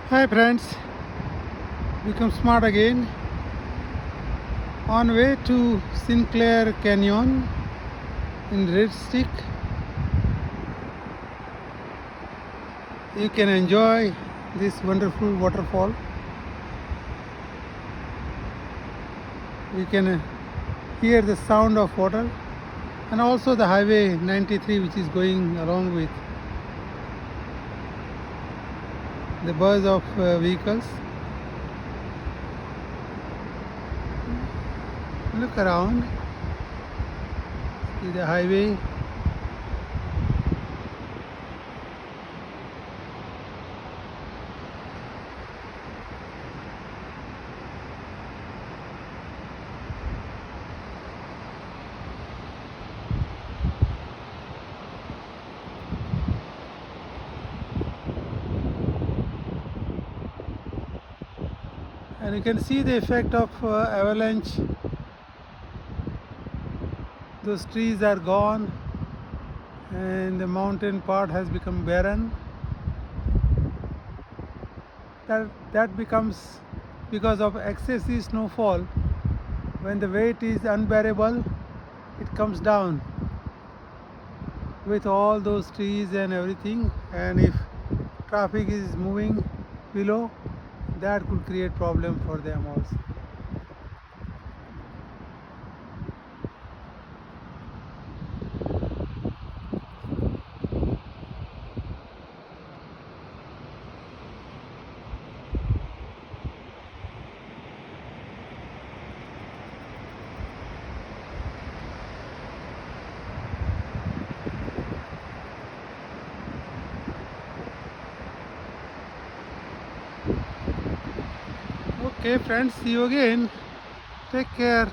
Hi friends, become smart again. On way to Sinclair Canyon in Redstreak, you can enjoy this wonderful waterfall. You can hear the sound of water and also the highway 93 which is going along with the buzz of vehicles. Look around, see the highway. And you can see the effect of avalanche. Those trees are gone and the mountain part has become barren. That becomes because of excessive snowfall. When the weight is unbearable, it comes down with all those trees and everything, and if traffic is moving below, that could create problem for them also. Okay friends, see you again. Take care.